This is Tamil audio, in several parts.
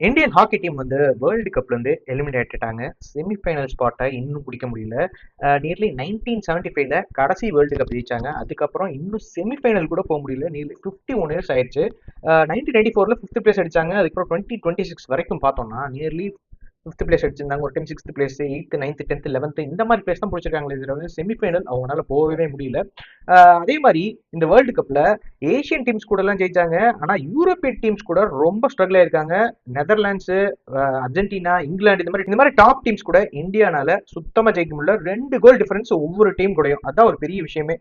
இந்தியன் ஹாக்கி டீம் வந்து வேர்ல்டு கப்ல இருந்து எலிமினேட் ஆயிட்டாங்க. செமிஃபைனல் ஸ்பாட்டை இன்னும் பிடிக்க முடியல. நியர்லி 1975ல கடைசி வேர்ல்டு கப் ஜெயிச்சாங்க. அதுக்கப்புறம் இன்னும் செமிஃபைனல் கூட போக முடியல. நியர்லி 51 இயர்ஸ் ஆயிடுச்சு. 1994ல 5th பிளேஸ் அடிச்சாங்க. அதுக்கப்புறம் 2026 வரைக்கும் பார்த்தோம்னா நியர்லி 5th பிளேஸ் அடிச்சிருந்தாங்க. ஒரு time 6th place, 8th, 9th, 10th, 11th இந்த மாதிரி பிளேஸ் தான் பிடிச்சிருக்காங்களே தவிர செமிஃபைனல் அவங்களால போகவே முடியல. அதே மாதிரி இந்த வேர்ல்டு கப்ல ஏசியன் டீம்ஸ் கூட எல்லாம் ஜெயிச்சாங்க. ஆனா யூரோப்பியன் டீம்ஸ் கூட ரொம்ப ஸ்ட்ரகிள் ஆயிருக்காங்க. நெதர்லாண்ட்ஸ், அர்ஜென்டினா, இங்கிலாந்து இந்த மாதிரி டாப் டீம்ஸ் கூட இந்தியானால சுத்தமா ஜெயிக்க முடியல. 2 கோல் டிஃபரன்ஸ் ஒவ்வொரு டீம் கூடயும். அதான் ஒரு பெரிய விஷயமே.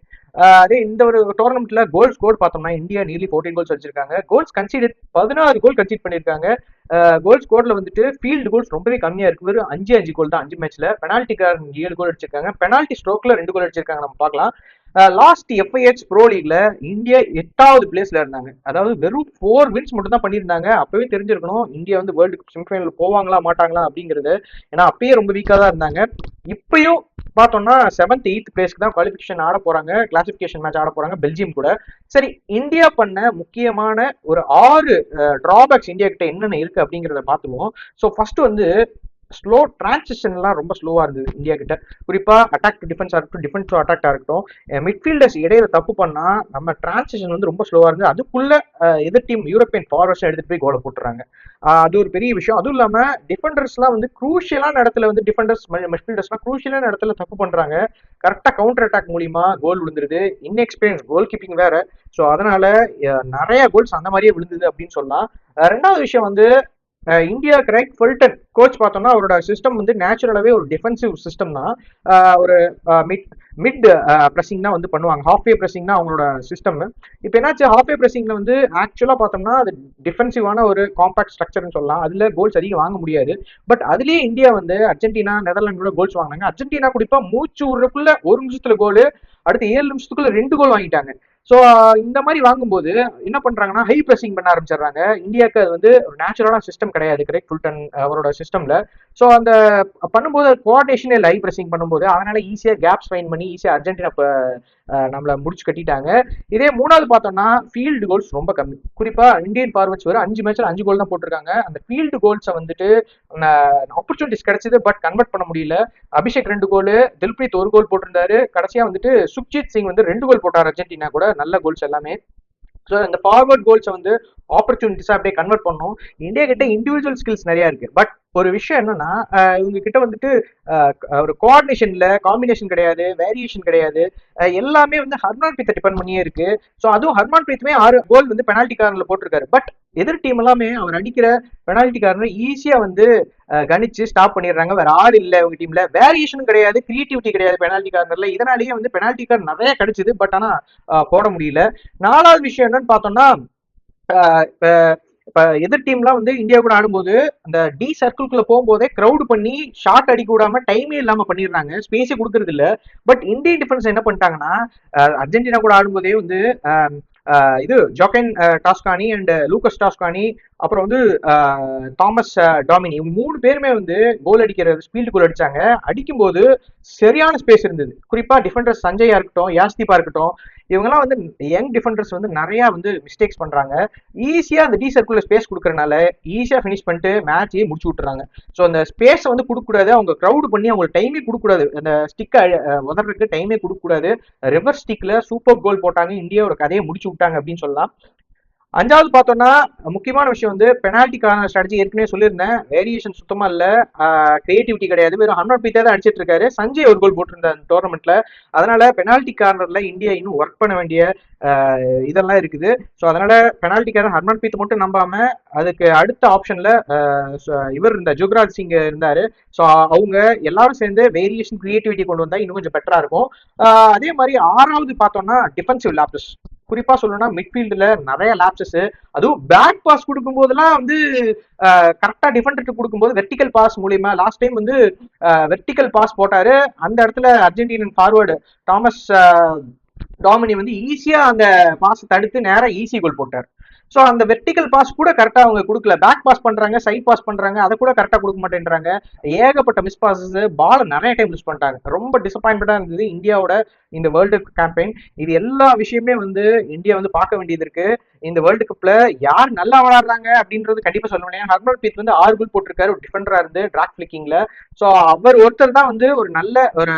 அதே இந்த ஒரு டோர்னமெண்ட்ல கோல் ஸ்கோர் பார்த்தோம்னா இந்தியா நியர்லி 14 கோல்ஸ் அடிச்சிருக்காங்க. கோல்ஸ் கன்சீடட் 16 கோல் கன்சீட் பண்ணிருக்காங்க. கோல் ஸ்கோர்ல வந்துட்டு ஃபீல்டு கோல்ஸ் ரொம்பவே கம்மியா இருக்கு. வெறும் 5 கோல் தான் 5 மேட்ச்ல. பெனால்டிக்காரங்க 7 கோல் அடிச்சிருக்காங்க. பெனால்டி ஸ்ட்ரோக்ல 2 கோல் அடிச்சிருக்காங்க. நம்ம பார்க்கலாம். லாஸ்ட் எஃப்ஐஹெச் ப்ரோ லீக்ல இந்தியா 8வது பிளேஸ்ல இருந்தாங்க. அதாவது வெறும் 4 வின்ஸ் மட்டும் தான் பண்ணியிருந்தாங்க. அப்பவே தெரிஞ்சிருக்கணும் இந்தியா வந்து வேர்ல்டு கப் செமிஃபைனல் போவாங்களா மாட்டாங்களா அப்படிங்கிறது. ஏன்னா அப்பயே ரொம்ப வீக்கா தான் இருந்தாங்க. இப்பயும் பார்த்தோம்னா 7th 8th பிளேஸ்க்கு தான் குவாலிஃபிகேஷன் ஆட போறாங்க. கிளாசிபிகேஷன் மேட்ச் ஆட போறாங்க பெல்ஜியம் கூட. சரி, இந்தியா பண்ண முக்கியமான ஒரு 6 டிராபேக்ஸ் இந்தியா கிட்ட என்னென்ன இருக்கு அப்படிங்கிறத பார்த்துவோம். ஸோ ஃபர்ஸ்ட் வந்து ஸ்லோ டிரான்சிஷன்லாம் ரொம்ப ஸ்லோவா இருந்தது இந்தியா கிட்ட. குறிப்பா அட்டாக் டு டிஃபென்ஸா இருக்கட்டும், டிஃபென்ஸ் டு அட்டாக்டா இருக்கட்டும், மிட்ஃபீல்டர்ஸ் இடையில தப்பு பண்ணா நம்ம டிரான்சிஷன் வந்து ரொம்ப ஸ்லோவா இருந்தது. அதுக்குள்ள எதிர் டீம் யூரோப்பியன் ஃபார்வர்ட்ஸ் எடுத்துட்டு போய் கோலை போட்டுறாங்க. அது ஒரு பெரிய விஷயம். அதுவும் இல்லாம டிஃபெண்டர்ஸ்லாம் வந்து குரூஷியலான இடத்துல வந்து டிஃபெண்டர்ஸ் மிட்ஃபீல்டர்ஸ்லாம் குரூஷியலான இடத்துல தப்பு பண்றாங்க. கரெக்டா கவுண்டர் அட்டாக் மூலியமா கோல் விழுந்துருது. இன்எக்ஸ்பீரியன்ஸ் கோல் கீப்பிங் வேற. ஸோ அதனால நிறைய கோல்ஸ் அந்த மாதிரியே விழுந்தது அப்படின்னு சொல்லலாம். ரெண்டாவது விஷயம் வந்து இந்தியா கிரைக் ஃபுல்டன் கோச் பார்த்தோம்னா அவரோட சிஸ்டம் வந்து நேச்சுரலாவே ஒரு டிஃபென்சிவ் சிஸ்டம் தான். ஒரு மிட் மிட் பிரஸிங் தான் வந்து பண்ணுவாங்க. ஹாஃப் வே பிரஸிங் தான் அவங்களோட சிஸ்டம். இப்போ என்னாச்சு, ஹாஃப் வே பிரஸிங்ல வந்து ஆக்சுவலா பார்த்தோம்னா அது டிஃபென்சிவான ஒரு காம்பாக்ட் ஸ்ட்ரக்சர்னு சொல்லலாம். அதுல கோல்ஸ் அதிகம் வாங்க முடியாது. பட் அதுலயே இந்தியா வந்து அர்ஜென்டினா, நெதர்லாண்டோட கோல்ஸ் வாங்கினாங்க. அர்ஜென்டினா குறிப்பா மூச்சு விடுறதுக்குள்ள 1 நிமிஷத்துல கோல், அடுத்து 7 நிமிஷத்துக்குள்ள 2 கோல் வாங்கிட்டாங்க. ஸோ இந்த மாதிரி வாங்கும்போது என்ன பண்றாங்கன்னா ஹை பிரஸிங் பண்ண ஆரம்பிச்சிடுறாங்க. இந்தியாவுக்கு அது வந்து ஒரு நேச்சுரலான சிஸ்டம் கிடையாது கிரெக் ஃபுல்டன் அவரோட சிஸ்டம்ல. ஸோ அந்த பண்ணும்போது கோஆர்டினேஷனே ஹை பிரஸிங் பண்ணும்போது அதனால ஈஸியா கேப்ஸ் ஃபைன் பண்ணி ஈஸியா அர்ஜென்டினா நம்மள முடிச்சு கட்டிட்டாங்க. இதே மூணாவது பார்த்தோம்னா ஃபீல்டு கோல்ஸ் ரொம்ப கம்மி. குறிப்பா இந்தியன் ஃபார்வர்ட்ஸ் வரும் 5 மேட்ச்ல 5 கோல் தான் போட்டிருக்காங்க. அந்த ஃபீல்டு கோல்ஸை வந்துட்டு ஆப்பர்ச்சுனிட்டிஸ் கிடைச்சது, பட் கன்வெர்ட் பண்ண முடியல. அபிஷேக் 2 கோல், தில்பிரீத் 1 கோல் போட்டிருந்தாரு. கடைசியா வந்துட்டு சுக்ஜித் சிங் வந்து 2 கோல் போட்டார் அர்ஜென்டினா கூட. நல்ல கோல்ஸ் எல்லாமே. ஸோ இந்த ஃபார்வர்ட் கோல்ஸை வந்து ஆப்பர்ச்சுனிட்டிஸா அப்படியே கன்வெர்ட் பண்ணும். இந்தியா கிட்ட இண்டிவிஜுவல் ஸ்கில்ஸ் நிறைய இருக்கு. பட் ஒரு விஷயம் என்னன்னா இவங்க கிட்ட வந்துட்டு ஒரு கோஆர்டினேஷன்ல காம்பினேஷன் கிடையாது, வேரியேஷன் கிடையாது. எல்லாமே வந்து ஹர்மான் பிரீத்தை டிபெண்ட் பண்ணியே இருக்கு. ஸோ அதுவும் ஹர்மான் பிரீத்துமே 6 கோல் வந்து பெனால்டி கார்னர்ல போட்டிருக்காரு. பட் எதிர் டீம் எல்லாமே அவர் அடிக்கிற பெனால்டி கார்னர் ஈஸியா வந்து கணிச்சு ஸ்டாப் பண்ணிடுறாங்க. வேற ஆள் இல்லை உங்க டீம்ல, வேரியேஷனும் கிடையாது, கிரியேட்டிவிட்டி கிடையாது பெனால்டி கார்னர்ல. இதனாலேயே வந்து பெனால்டி கார்னர் நிறைய கிடைச்சது, பட் ஆனா போட முடியல. 4வது விஷயம் என்னன்னு பார்த்தோம்னா இப்ப எதிர் டீம்லாம் வந்து இந்தியா கூட ஆடும்போது அந்த டி சர்க்கிள்குள்ள போகும்போதே கிரௌட் பண்ணி ஷார்ட் அடிக்க விடாம டைமே இல்லாம பண்ணிடுறாங்க. ஸ்பேஸே கொடுக்கறது இல்ல. பட் இந்தியன் டிஃபென்ஸ் என்ன பண்ணிட்டாங்கன்னா அர்ஜென்டினா கூட ஆடும்போதே வந்து இது ஜோகன் டாஸ்கானி அண்ட் லூகஸ் டாஸ்கானி, அப்புறம் வந்து தாமஸ் டாமினி, இவங்க 3 பேருமே வந்து கோல் அடிக்கிற ஸ்பீல்டு கோல் அடிச்சாங்க. அடிக்கும்போது சரியான ஸ்பேஸ் இருந்தது. குறிப்பா டிஃபெண்டர்ஸ் சஞ்சயா இருக்கட்டும், யாஸ்தீபா இருக்கட்டும், இவங்கெல்லாம் வந்து யங் டிஃபெண்டர்ஸ் வந்து நிறைய வந்து மிஸ்டேக்ஸ் பண்றாங்க. ஈஸியா அந்த டி சர்க்குலர் ஸ்பேஸ் கொடுக்கறனால ஈஸியா ஃபினிஷ் பண்ணிட்டு மேட்சையே முடிச்சு விட்டுறாங்க. ஸோ அந்த ஸ்பேஸை வந்து கொடுக்கக்கூடாது, அவங்க க்ரௌட் பண்ணி அவங்களுக்கு டைமே கொடுக்கக்கூடாது, அந்த ஸ்டிக்கை உதறதுக்கு டைமே கொடுக்கக்கூடாது. ரிவர்ஸ் ஸ்டிக்ல சூப்பர் கோல் போட்டாங்க, இந்தியாவோட கதையை முடிச்சு விட்டாங்க அப்படின்னு சொல்லலாம். 5வது பார்த்தோம்னா முக்கியமான விஷயம் வந்து பெனால்டிக்கான ஸ்ட்ராட்டஜி. ஏற்கனவே சொல்லியிருந்தேன், வேரியேஷன் சுத்தமா இல்ல, கிரியேட்டிவிட்டி கிடையாது. வெறும் ஹர்மன் பிரீத் தான் அடிச்சிட்டு இருக்காரு. சஞ்சய் 1 கோல் போட்டிருந்தார் அந்த டோர்னமெண்ட்ல. அதனால பெனால்டி கார்னர்ல இந்தியா இன்னும் ஒர்க் பண்ண வேண்டிய இதெல்லாம் இருக்குது. ஸோ அதனால பெனால்டி கார்னர் ஹர்மன் பிரீத் மட்டும் நம்பாம அதுக்கு அடுத்த ஆப்ஷன்ல இவர் இருந்தார், ஜுக்ராஜ் சிங் இருந்தாரு. ஸோ அவங்க எல்லாரும் சேர்ந்து வேரியேஷன் கிரியேட்டிவிட்டி கொண்டு வந்தா இன்னும் கொஞ்சம் பெட்டரா இருக்கும். அதே மாதிரி 6வது பார்த்தோம்னா டிஃபென்சிவ் லேப்சஸ். குறிப்பா சொல்லணும்னா மிட்ஃபீல்டுல நிறைய லேப்சஸ். அதுவும் பேக் பாஸ் கொடுக்கும் போதெல்லாம் வந்து கரெக்டா டிஃபெண்டருக்கு கொடுக்கும்போது வெர்டிகல் பாஸ் மூலியமா லாஸ்ட் டைம் வந்து வெர்டிகல் பாஸ் போட்டாரு. அந்த இடத்துல அர்ஜென்டினன் ஃபார்வர்டு தாமஸ் டாமினி வந்து ஈஸியா அந்த பாஸ் தடுத்து நேரா ஈஸி கோல் போட்டார். ஸோ அந்த வெர்டிகல் பாஸ் கூட கரெக்டா அவங்க கொடுக்கல. பேக் பாஸ் பண்றாங்க, சைட் பாஸ் பண்றாங்க, அதை கூட கரெக்டா கொடுக்க மாட்டேன்றாங்க. ஏகப்பட்ட மிஸ் பாசஸ், பால் நிறைய டைம் மிஸ் பண்ணிட்டாங்க. ரொம்ப டிசப்பாயின்மெண்டா இருந்தது இந்தியாவோட இந்த வேர்ல்டு கேம்பெயின். இது எல்லா விஷயமே வந்து இந்தியா வந்து பார்க்க வேண்டியது இருக்கு. இந்த வேர்ல்டு கப்ல யார் நல்லா விளையாடுறாங்க அப்படின்றது கண்டிப்பா சொல்ல முடியும். ஹர்மன்பிரீத் வந்து 6 கோல் போட்டிருக்காரு ஒரு டிஃபெண்டரா இருந்து டிராக் பிளிக்கிங்ல. ஸோ அவர் ஒருத்தர் தான் வந்து ஒரு நல்ல ஒரு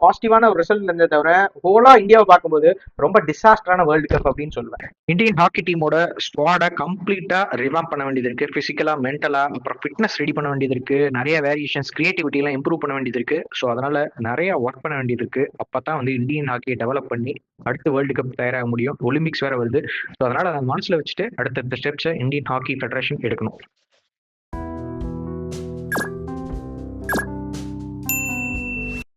பாசிட்டிவான ஒரு ரிசல்ட் இருந்ததை தவிர ஹோலா இந்தியாவை பார்க்கும்போது ரொம்ப டிசாஸ்டரான வேர்ல்டு கப் அப்படின்னு சொல்லுவேன். இந்தியன் ஹாக்கி டீமோட ஸ்குவாடை கம்ப்ளீட்டா ரிவாம்ப் பண்ண வேண்டியது இருக்கு. பிசிக்கலா, மென்டலா, அப்புறம் ஃபிட்னஸ் ரெடி பண்ண வேண்டியது இருக்கு. நிறைய வேரியேஷன்ஸ், கிரியேட்டிவிட்டி எல்லாம் இம்ப்ரூவ் பண்ண வேண்டியது இருக்கு. ஸோ அதனால நிறைய ஒர்க் பண்ண வேண்டியது இருக்கு. அப்பதான் வந்து இந்தியன் ஹாக்கியை டெவலப் பண்ணி அடுத்த வேர்ல்டு கப் தயாராக முடியும். ஒலிம்பிக்ஸ் வேற வருது. ஸோ அதனால அதை மனசுல வச்சுட்டு அடுத்தடுத்த ஸ்டெப்ஸை இந்தியன் ஹாக்கி ஃபெடரேஷன் எடுக்கணும்.